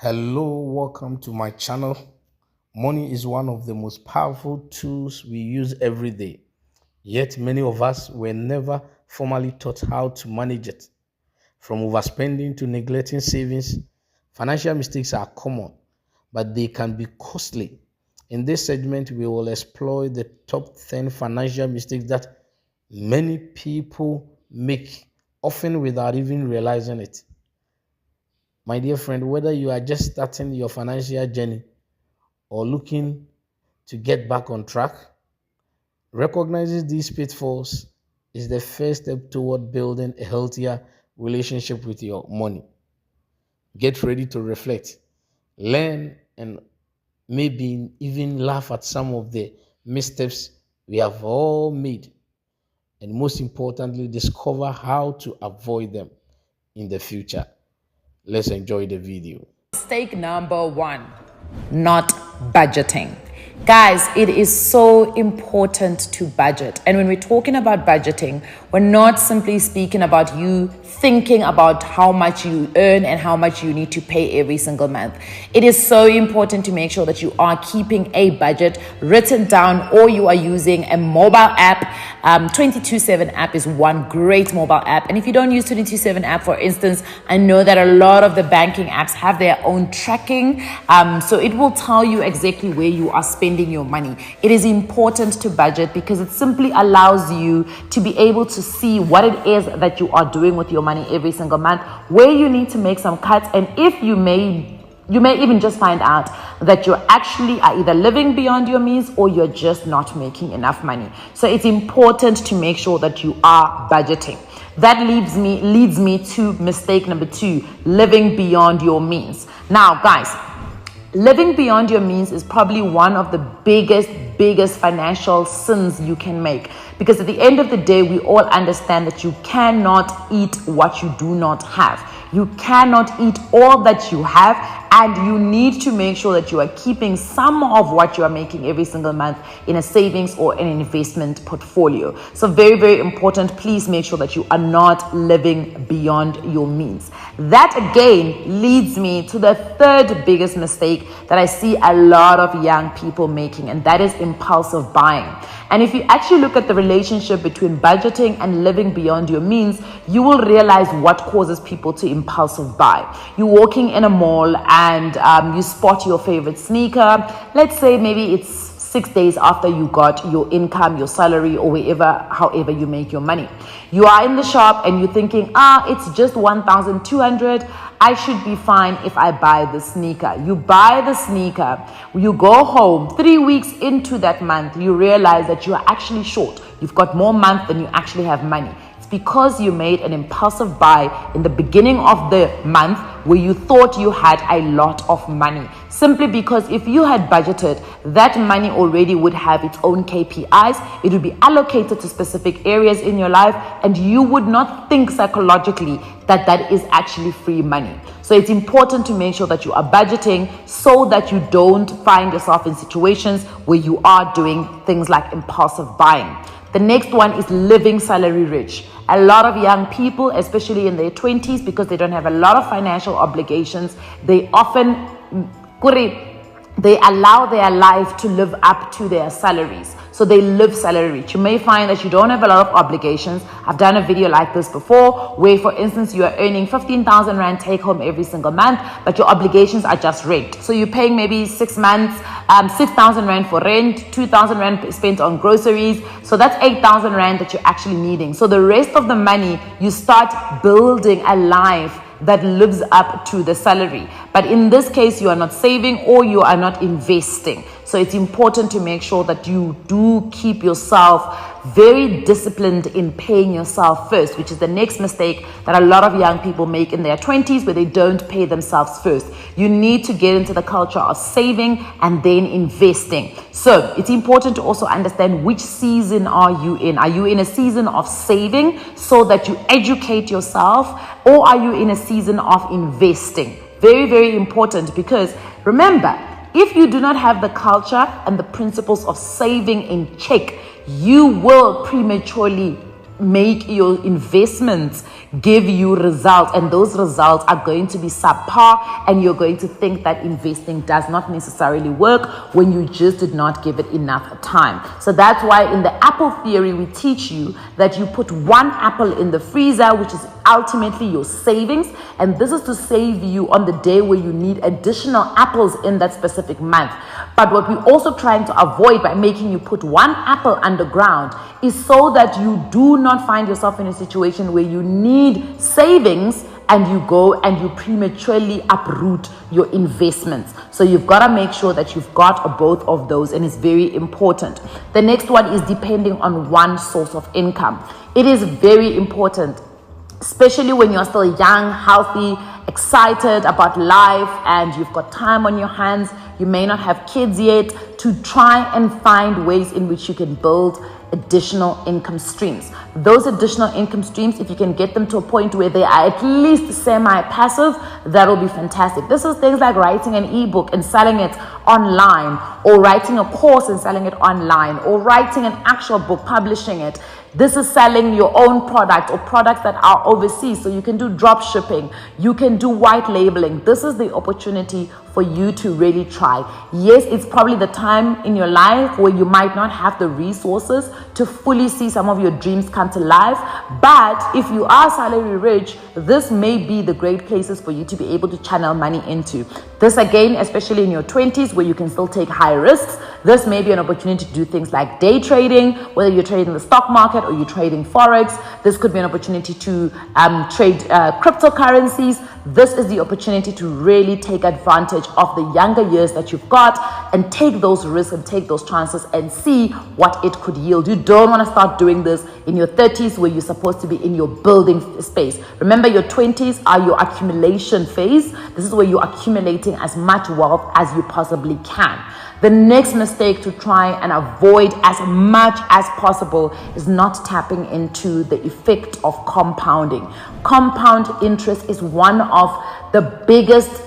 Hello, welcome to my channel. Money is one of the most powerful tools we use every day. Yet many of us were never formally taught how to manage it. From overspending to neglecting savings, financial mistakes are common, but they can be costly. In this segment, we will explore the top 10 financial mistakes that many people make, often without even realizing it. My dear friend, whether you are just starting your financial journey or looking to get back on track, recognizing these pitfalls is the first step toward building a healthier relationship with your money. Get ready to reflect, learn, and maybe even laugh at some of the missteps we have all made, and most importantly, discover how to avoid them in the future. Let's enjoy the video. Mistake number one, not budgeting. Guys, it is so important to budget. And when we're talking about budgeting, we're not simply speaking about you thinking about how much you earn and how much you need to pay every single month. It is so important to make sure that you are keeping a budget written down, or you are using a mobile app. 22/7 app is one great mobile app. And if you don't use 22/7 app, for instance, I know that a lot of the banking apps have their own tracking. So it will tell you exactly where you are spending your money. It is important to budget because it simply allows you to be able to see what it is that you are doing with your money every single month, where you need to make some cuts, and if you may even just find out that you actually are either living beyond your means or you're just not making enough money. So it's important to make sure that you are budgeting. That leads me to mistake number two, living beyond your means. Now, guys, living beyond your means is probably one of the biggest financial sins you can make, because at the end of the day, we all understand that you cannot eat what you do not have. You cannot eat all that you have, and you need to make sure that you are keeping some of what you are making every single month in a savings or an investment portfolio. So very important, please make sure that you are not living beyond your means. That again leads me to the third biggest mistake that I see a lot of young people making, and that is impulsive buying. And if you actually look at the relationship between budgeting and living beyond your means, you will realize what causes people to impulsive buy. You're walking in a mall and you spot your favorite sneaker. Let's say maybe it's 6 days after you got your income, your salary, or however you make your money. You are in the shop and you're thinking, it's just 1,200. I should be fine if I buy the sneaker. You buy the sneaker, you go home. 3 weeks into that month, you realize that you are actually short. You've got more month than you actually have money. It's because you made an impulsive buy in the beginning of the month where you thought you had a lot of money. Simply because if you had budgeted, that money already would have its own KPIs. It would be allocated to specific areas in your life, and you would not think psychologically that that is actually free money. So it's important to make sure that you are budgeting so that you don't find yourself in situations where you are doing things like impulsive buying. The next one is living salary rich. A lot of young people, especially in their 20s, because they don't have a lot of financial obligations, they allow their life to live up to their salaries. So they live salary rich. You may find that you don't have a lot of obligations. I've done a video like this before where, for instance, you are earning 15,000 Rand take home every single month, but your obligations are just rent. So you're paying maybe 6 months, 6,000 Rand for rent, 2,000 Rand spent on groceries. So that's 8,000 Rand that you're actually needing. So the rest of the money, you start building a life that lives up to the salary. But in this case, you are not saving or you are not investing. So it's important to make sure that you do keep yourself very disciplined in paying yourself first, which is the next mistake that a lot of young people make in their 20s, where they don't pay themselves first. You need to get into the culture of saving and then investing. So it's important to also understand which season are you in. Are you in a season of saving so that you educate yourself, or are you in a season of investing? Very important, because remember, if you do not have the culture and the principles of saving in check, you will prematurely make your investments give you results, and those results are going to be subpar, and you're going to think that investing does not necessarily work when you just did not give it enough time. So that's why in the apple theory, we teach you that you put one apple in the freezer, which is ultimately your savings, and this is to save you on the day where you need additional apples in that specific month. But what we're also trying to avoid by making you put one apple underground is so that you do not find yourself in a situation where you need savings and you go and you prematurely uproot your investments. So you've got to make sure that you've got both of those, and it's very important. The next one is depending on one source of income. It is very important, especially when you're still young, healthy, excited about life, and you've got time on your hands. You may not have kids yet, to try and find ways in which you can build additional income streams. Those additional income streams, if you can get them to a point where they are at least semi-passive, that'll be fantastic. This is things like writing an ebook and selling it online, or writing a course and selling it online, or writing an actual book, publishing it. This is selling your own product or products that are overseas. So you can do drop shipping, you can do white labeling. This is the opportunity for you to really try. Yes, it's probably the time in your life where you might not have the resources to fully see some of your dreams come to life. But if you are salary rich, this may be the great places for you to be able to channel money into. This again, especially in your 20s where you can still take high risks, this may be an opportunity to do things like day trading, whether you're trading the stock market or you're trading forex. This could be an opportunity to trade cryptocurrencies. This is the opportunity to really take advantage of the younger years that you've got and take those risks and take those chances and see what it could yield. You don't want to start doing this in your 30s where you're supposed to be in your building space. Remember, your 20s are your accumulation phase. This is where you're accumulating as much wealth as you possibly can. The next mistake to try and avoid as much as possible is not tapping into the effect of compounding. Compound interest is one of the biggest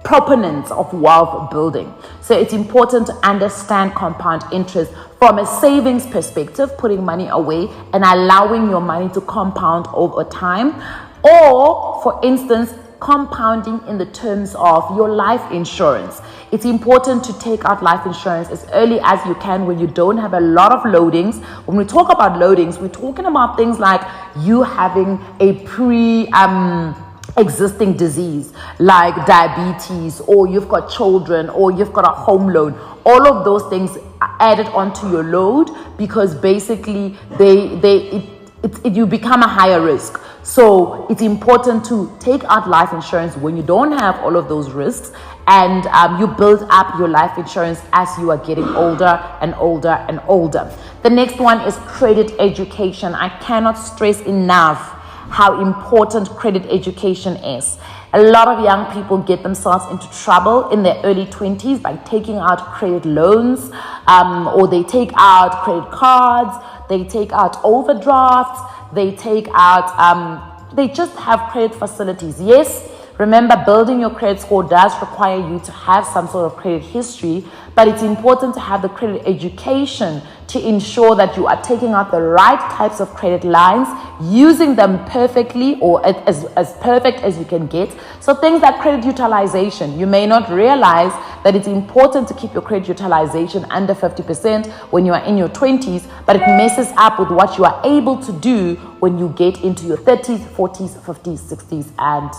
proponents of wealth building. So it's important to understand compound interest from a savings perspective, putting money away and allowing your money to compound over time. Or, for instance, compounding in the terms of your life insurance. It's important to take out life insurance as early as you can when you don't have a lot of loadings. When we talk about loadings, we're talking about things like you having a existing disease like diabetes, or you've got children, or you've got a home loan. All of those things are added onto your load because basically you become a higher risk. So it's important to take out life insurance when you don't have all of those risks, and you build up your life insurance as you are getting older and older and older. The next one is credit education. I cannot stress enough how important credit education is. A lot of young people get themselves into trouble in their early 20s by taking out credit loans, or they take out credit cards, they take out overdrafts, they take out, they just have credit facilities. Yes, remember, building your credit score does require you to have some sort of credit history, but it's important to have the credit education to ensure that you are taking out the right types of credit lines, using them perfectly or as perfect as you can get. So things like credit utilization, you may not realize that it's important to keep your credit utilization under 50% when you are in your 20s, but it messes up with what you are able to do when you get into your 30s, 40s, 50s, 60s, and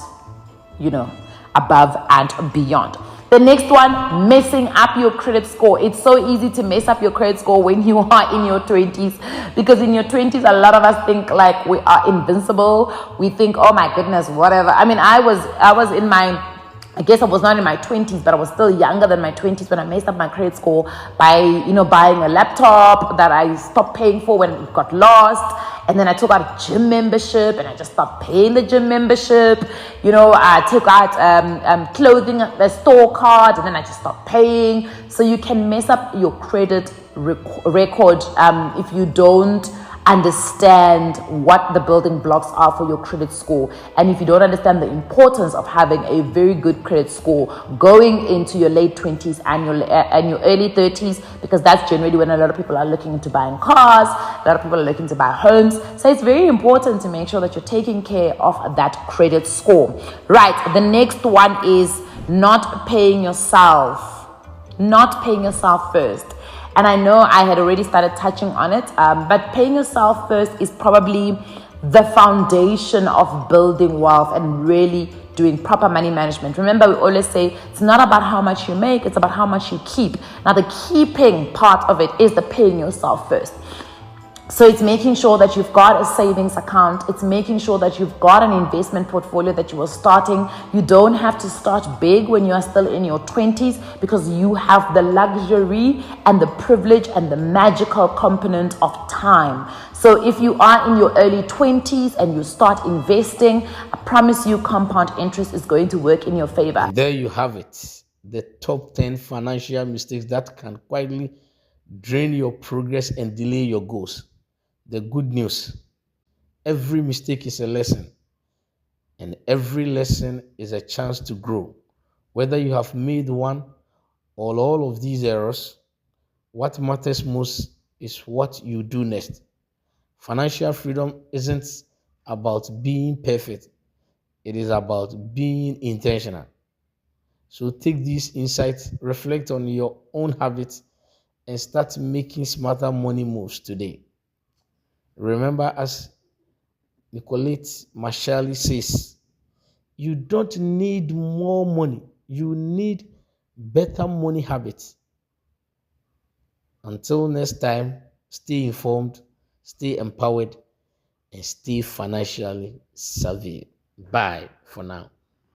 above and beyond. The next one, messing up your credit score. It's so easy to mess up your credit score when you are in your 20s, because in your 20s, a lot of us think like we are invincible. We think, oh my goodness, whatever. I mean, I was in my, I guess I was not in my 20s, but I was still younger than my 20s when I messed up my credit score by, buying a laptop that I stopped paying for when it got lost. And then I took out a gym membership and I just stopped paying the gym membership. I took out clothing, the store card, and then I just stopped paying. So you can mess up your credit record if you don't understand what the building blocks are for your credit score. And if you don't understand the importance of having a very good credit score going into your late 20s and your early 30s, because that's generally when a lot of people are looking into buying cars, a lot of people are looking to buy homes. So it's very important to make sure that you're taking care of that credit score. Right, the next one is not paying yourself first. And I know I had already started touching on it, but paying yourself first is probably the foundation of building wealth and really doing proper money management. Remember, we always say it's not about how much you make, it's about how much you keep. Now, the keeping part of it is the paying yourself first. So it's making sure that you've got a savings account. It's making sure that you've got an investment portfolio that you are starting. You don't have to start big when you are still in your 20s, because you have the luxury and the privilege and the magical component of time. So if you are in your early 20s and you start investing, I promise you compound interest is going to work in your favor. And there you have it, the top 10 financial mistakes that can quietly drain your progress and delay your goals. The good news: every mistake is a lesson, and every lesson is a chance to grow. Whether you have made one or all of these errors, what matters most is what you do next. Financial freedom isn't about being perfect, it is about being intentional. So take these insights, reflect on your own habits, and start making smarter money moves today. Remember, as Nicolette Mashile says, you don't need more money, you need better money habits. Until next time, stay informed, stay empowered, and stay financially savvy. Bye for now.